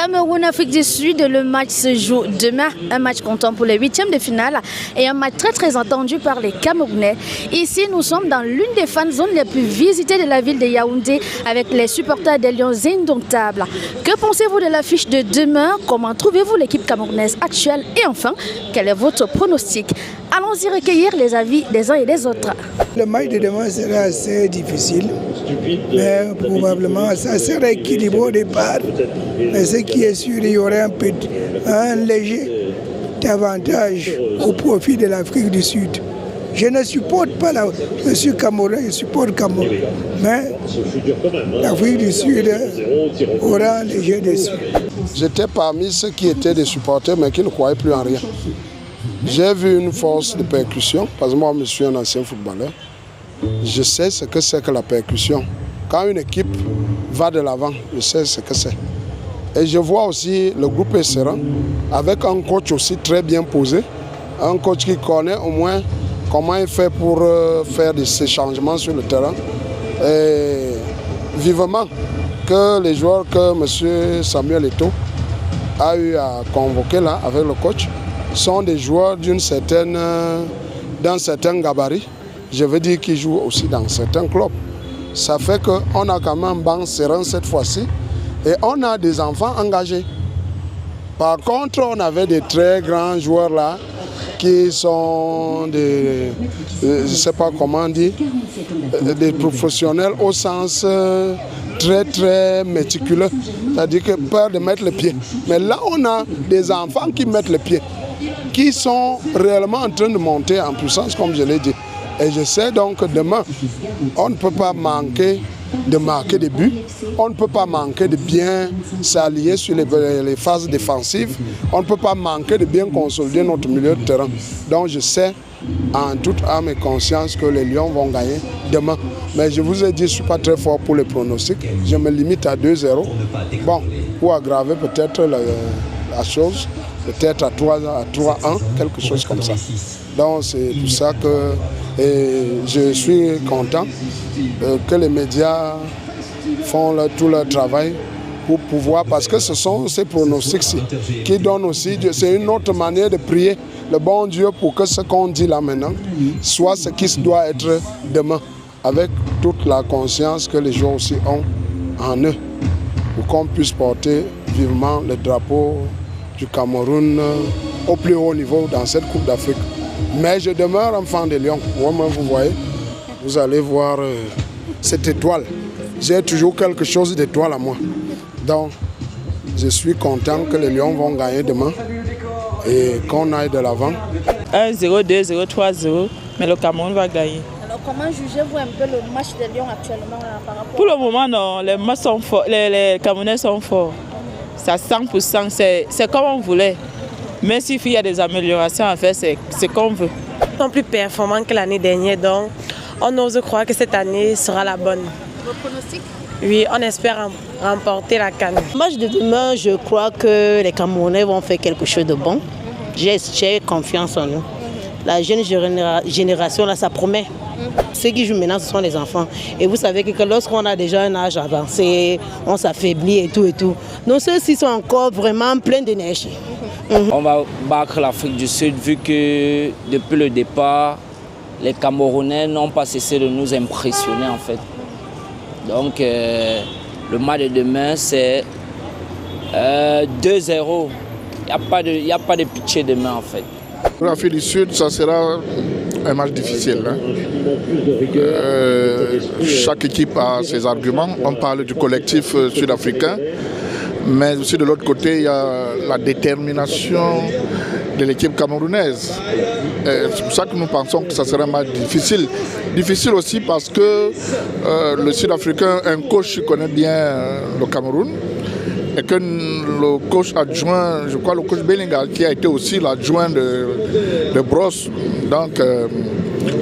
Cameroun-Afrique du Sud, le match se joue demain, un match comptant pour les huitièmes de finale et un match très attendu par les Camerounais. Ici, nous sommes dans l'une des fan zones les plus visitées de la ville de Yaoundé avec les supporters des Lions indomptables. Que pensez-vous de l'affiche de demain? Comment trouvez-vous l'équipe camerounaise actuelle? Et enfin, quel est votre pronostic? Allons-y recueillir les avis des uns et des autres. Le match de demain sera assez difficile, mais probablement ça sera équilibré au départ. Mais ce qui est sûr, il y aura un léger avantage au profit de l'Afrique du Sud. Je ne supporte pas je suis Camerounais, je supporte Cameroun. Mais l'Afrique du Sud aura un léger dessus. J'étais parmi ceux qui étaient des supporters mais qui ne croyaient plus en rien. J'ai vu une force de percussion, parce que moi je suis un ancien footballeur. Je sais ce que c'est que la percussion. Quand une équipe va de l'avant, je sais ce que c'est. Et je vois aussi le groupe est serein, avec un coach aussi très bien posé, un coach qui connaît au moins comment il fait pour faire ces changements sur le terrain. Et vivement que les joueurs que M. Samuel Eto'o a eu à convoquer là avec le coach sont des joueurs d'un certain gabarit. Je veux dire qu'ils jouent aussi dans certains clubs. Ça fait qu'on a quand même un banc serein cette fois-ci et on a des enfants engagés. Par contre, on avait des très grands joueurs là qui sont des, je ne sais pas comment dire, des professionnels au sens très méticuleux. C'est-à-dire que peur de mettre le pied. Mais là, on a des enfants qui mettent le pied, qui sont réellement en train de monter en puissance, comme je l'ai dit. Et je sais donc que demain, on ne peut pas manquer de marquer des buts, on ne peut pas manquer de bien s'allier sur les phases défensives, on ne peut pas manquer de bien consolider notre milieu de terrain. Donc je sais en toute âme et conscience que les Lions vont gagner demain. Mais je vous ai dit, je ne suis pas très fort pour les pronostics, je me limite à 2-0. Bon, pour aggraver peut-être la chose, peut-être à 3-1, quelque chose comme ça. Donc c'est pour ça que je suis content que les médias font tout leur travail pour pouvoir, parce que ce sont ces pronostics qui donnent aussi, c'est une autre manière de prier le bon Dieu pour que ce qu'on dit là maintenant soit ce qui doit être demain, avec toute la conscience que les joueurs aussi ont en eux, pour qu'on puisse porter vivement le drapeau du Cameroun au plus haut niveau dans cette Coupe d'Afrique. Mais je demeure enfant des Lions. Moi-même, vous voyez, vous allez voir cette étoile. J'ai toujours quelque chose d'étoile à moi. Donc, je suis content que les Lions vont gagner demain et qu'on aille de l'avant. 1-0, 2-0, 3-0, mais le Cameroun va gagner. Alors, comment jugez-vous un peu le match des Lions actuellement là, par rapport Pour le moment, non, les matchs sont forts, les Camerounais sont forts. C'est à 100%, c'est comme on voulait. Mais s'il y a des améliorations à faire, c'est qu'on veut. Ils sont plus performants que l'année dernière, donc on ose croire que cette année sera la bonne. vos pronostics? Oui, on espère remporter la CAN. Le match de demain, je crois que les Camerounais vont faire quelque chose de bon. J'ai confiance en nous. La jeune génération, là, ça promet. Ceux qui jouent maintenant, ce sont les enfants. Et vous savez que lorsqu'on a déjà un âge avancé, on s'affaiblit et tout. Donc ceux-ci sont encore vraiment pleins d'énergie. On va battre l'Afrique du Sud vu que depuis le départ, les Camerounais n'ont pas cessé de nous impressionner en fait. Donc le match de demain c'est 2-0. Il n'y a pas de pitié demain en fait. Pour l'Afrique du Sud, ça sera un match difficile. Chaque équipe a ses arguments. On parle du collectif sud-africain, mais aussi de l'autre côté, il y a la détermination de l'équipe camerounaise. C'est pour ça que nous pensons que ça sera un match difficile. Difficile aussi parce que le Sud-Africain, un coach qui connaît bien le Cameroun, et que le coach adjoint, je crois le coach Bellingham, qui a été aussi l'adjoint de Brosse. Donc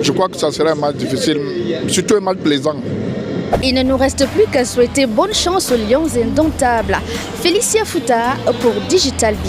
je crois que ça sera un match difficile, surtout un match plaisant. Il ne nous reste plus qu'à souhaiter bonne chance aux Lions indomptables. Félicia Fouta pour Digital B.